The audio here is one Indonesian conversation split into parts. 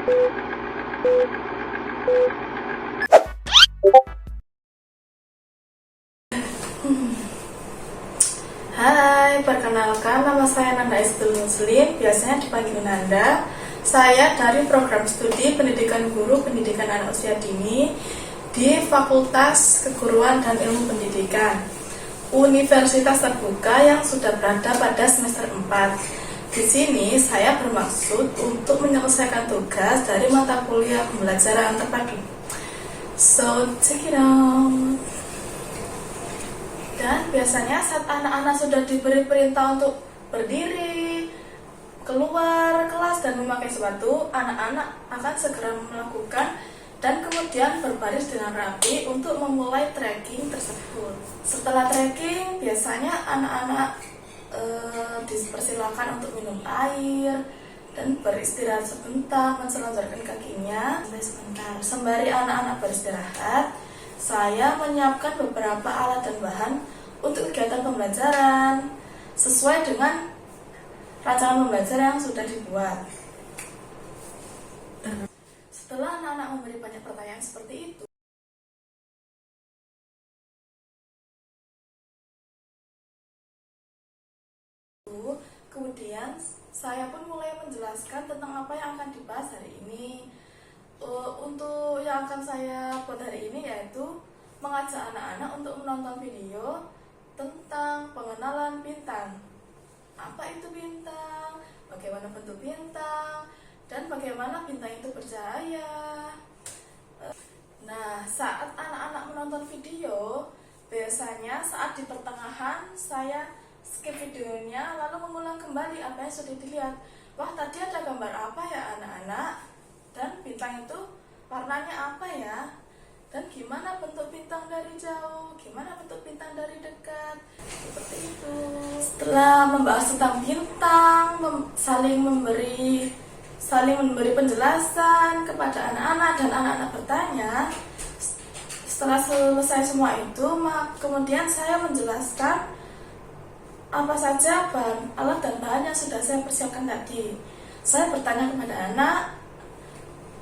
Hai, perkenalkan nama saya Nanda Istul Muslim, biasanya dipanggil Nanda. Saya dari program studi Pendidikan Guru Pendidikan Anak Usia Dini di Fakultas Keguruan dan Ilmu Pendidikan Universitas Terbuka yang sudah berada pada semester 4. Di sini saya bermaksud untuk menyelesaikan tugas dari mata kuliah pembelajaran terpadu. So, check it out. Dan biasanya saat anak-anak sudah diberi perintah untuk berdiri, keluar kelas dan memakai sepatu, anak-anak akan segera melakukan dan kemudian berbaris dengan rapi untuk memulai trekking tersebut. Setelah trekking, biasanya anak-anak dipersilakan untuk minum air dan beristirahat sebentar, menselonjorkan kakinya sebentar. Sembari anak-anak beristirahat, saya menyiapkan beberapa alat dan bahan untuk kegiatan pembelajaran sesuai dengan rancangan pembelajaran yang sudah dibuat. Setelah anak-anak memberi banyak pertanyaan seperti itu, kemudian saya pun mulai menjelaskan tentang apa yang akan dibahas hari ini. Untuk yang akan saya buat hari ini yaitu mengajak anak-anak untuk menonton video tentang pengenalan bintang. Apa itu bintang? Bagaimana bentuk bintang? Dan bagaimana bintang itu bercahaya? Nah, saat anak-anak menonton video, biasanya saat di pertengahan saya skip videonya lalu mengulang kembali apa yang sudah dilihat. Wah, tadi ada gambar apa ya anak-anak? Dan bintang itu warnanya apa ya? Dan gimana bentuk bintang dari jauh? Gimana bentuk bintang dari dekat? Seperti itu. Setelah membahas tentang bintang, saling memberi penjelasan kepada anak-anak dan anak-anak bertanya. Setelah selesai semua itu, kemudian saya menjelaskan apa saja bahan, alat dan bahan yang sudah saya persiapkan tadi. Saya bertanya kepada anak,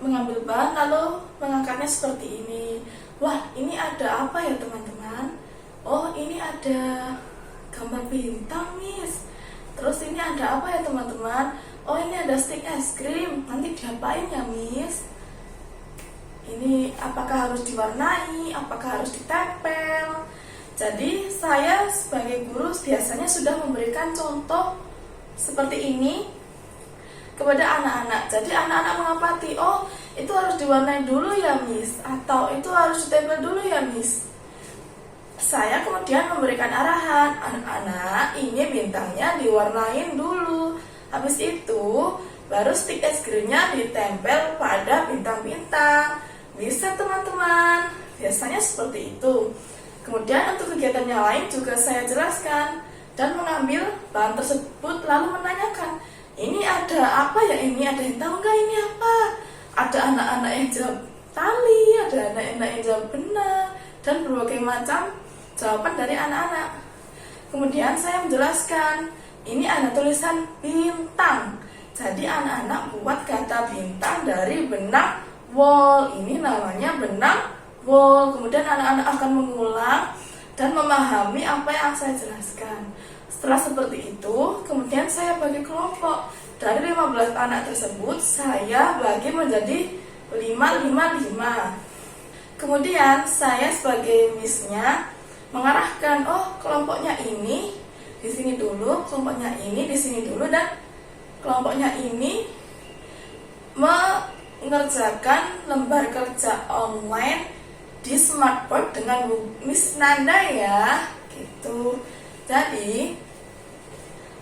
mengambil bahan lalu mengangkatnya seperti ini. Wah, ini ada apa ya teman-teman? Oh, ini ada gambar bintang, Miss. Terus ini ada apa ya teman-teman? Oh, ini ada stick es krim. Nanti diapain ya, Miss? Ini apakah harus diwarnai? Apakah harus ditempel? Jadi saya sebagai guru biasanya sudah memberikan contoh seperti ini kepada anak-anak. Jadi anak-anak mengamati, oh itu harus diwarnai dulu ya Miss, atau itu harus ditempel dulu ya Miss. Saya kemudian memberikan arahan, anak-anak ini bintangnya diwarnain dulu. Habis itu baru stick es krimnya ditempel pada bintang-bintang. Bisa teman-teman, biasanya seperti itu. Kemudian untuk kegiatan yang lain juga saya jelaskan dan mengambil bahan tersebut lalu menanyakan, ini ada apa ya, ini ada yang tahu nggak ini apa? Ada anak-anak yang jawab tali, ada anak-anak yang jawab benar, dan berbagai macam jawaban dari anak-anak. Kemudian saya menjelaskan, ini ada tulisan bintang. Jadi anak-anak buat kata bintang dari benang wol. Ini namanya benang wol. Kemudian anak-anak akan mengulang dan memahami apa yang saya jelaskan. Setelah seperti itu, kemudian saya bagi kelompok. Dari 15 anak tersebut, saya bagi menjadi 5-5-5. Kemudian saya sebagai miss-nya mengarahkan, oh kelompoknya ini di sini dulu, kelompoknya ini di sini dulu, dan kelompoknya ini mengerjakan lembar kerja online di smartboard dengan Miss Nanda ya, gitu. Jadi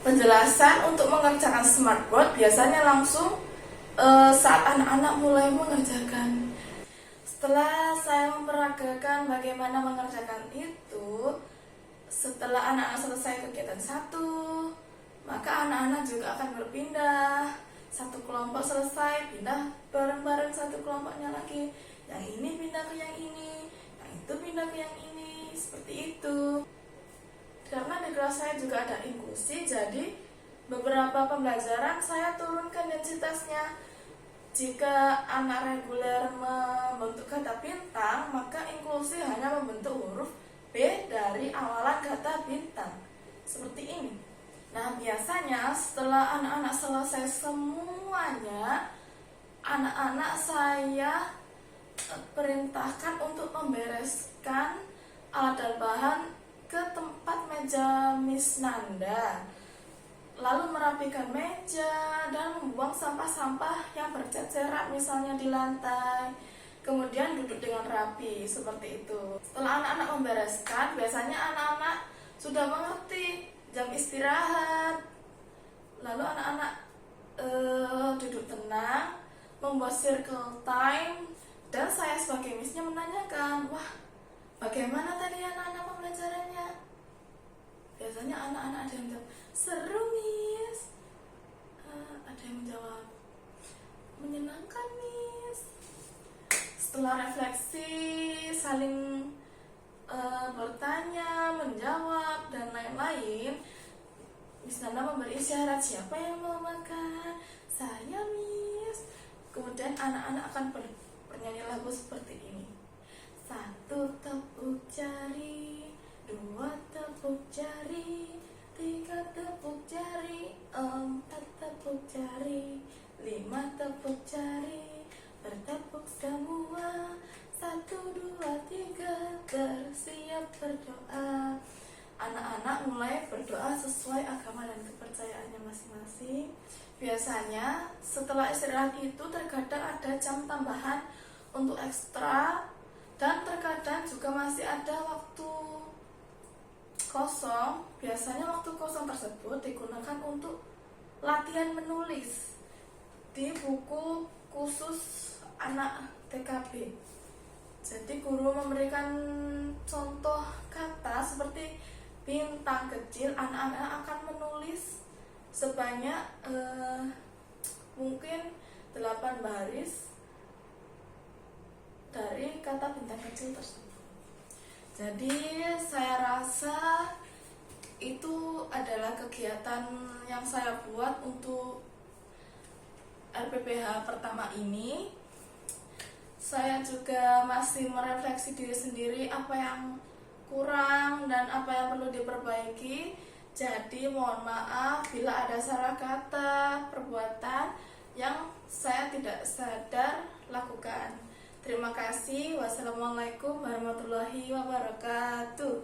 penjelasan untuk mengerjakan smartboard biasanya langsung saat anak-anak mulai mengerjakan. Setelah saya memperagakan bagaimana mengerjakan itu, setelah anak-anak selesai kegiatan satu, maka anak-anak juga akan berpindah. Satu kelompok selesai, pindah bareng-bareng satu kelompoknya lagi. Yang ini pindah ke yang ini, yang itu pindah ke yang ini, seperti itu. Karena di kelas saya juga ada inklusi, jadi beberapa pembelajaran saya turunkan densitasnya. Jika anak reguler membentuk kata bintang, maka inklusi hanya membentuk huruf B dari awalan kata bintang. Seperti ini. Nah, biasanya setelah anak-anak selesai semuanya, anak-anak saya perintahkan untuk membereskan alat dan bahan ke tempat meja Miss Nanda, lalu merapikan meja dan membuang sampah-sampah yang berceceran misalnya di lantai, kemudian duduk dengan rapi seperti itu. Setelah anak-anak membereskan, biasanya anak-anak sudah mengerti jam istirahat, lalu anak-anak duduk tenang, membuat circle time, dan saya sebagai missnya menanyakan, wah, bagaimana tadi anak-anak pembelajarannya? Biasanya anak-anak ada yang jawab, seru miss. Ada yang menjawab, menyenangkan miss. Setelah refleksi, saling bertanya, menjawab, dan lain-lain, Miss Nanda memberi isyarat, siapa yang mau makan? Saya miss. Kemudian anak-anak akan bernyanyi lagu seperti ini. 1 tepuk jari, 2 tepuk jari, 3 tepuk jari, 4 tepuk jari, 5 tepuk jari, bertepuk semua, 1, 2, 3, bersiap berdoa. Anak-anak mulai berdoa sesuai agama dan kepercayaannya masing-masing. Biasanya setelah istirahat itu terkadang ada jam tambahan untuk ekstra, dan terkadang juga masih ada waktu kosong. Biasanya waktu kosong tersebut digunakan untuk latihan menulis di buku khusus anak TKB. Jadi guru memberikan contoh kata seperti bintang kecil, anak-anak akan menulis sebanyak mungkin 8 baris dari kata bintang kecil tersebut. Jadi saya rasa itu adalah kegiatan yang saya buat untuk RPPH pertama ini. Saya juga masih merefleksi diri sendiri apa yang kurang dan apa yang perlu diperbaiki. Jadi mohon maaf bila ada salah kata, perbuatan yang saya tidak sadar lakukan. Terima kasih. Wassalamualaikum warahmatullahi wabarakatuh.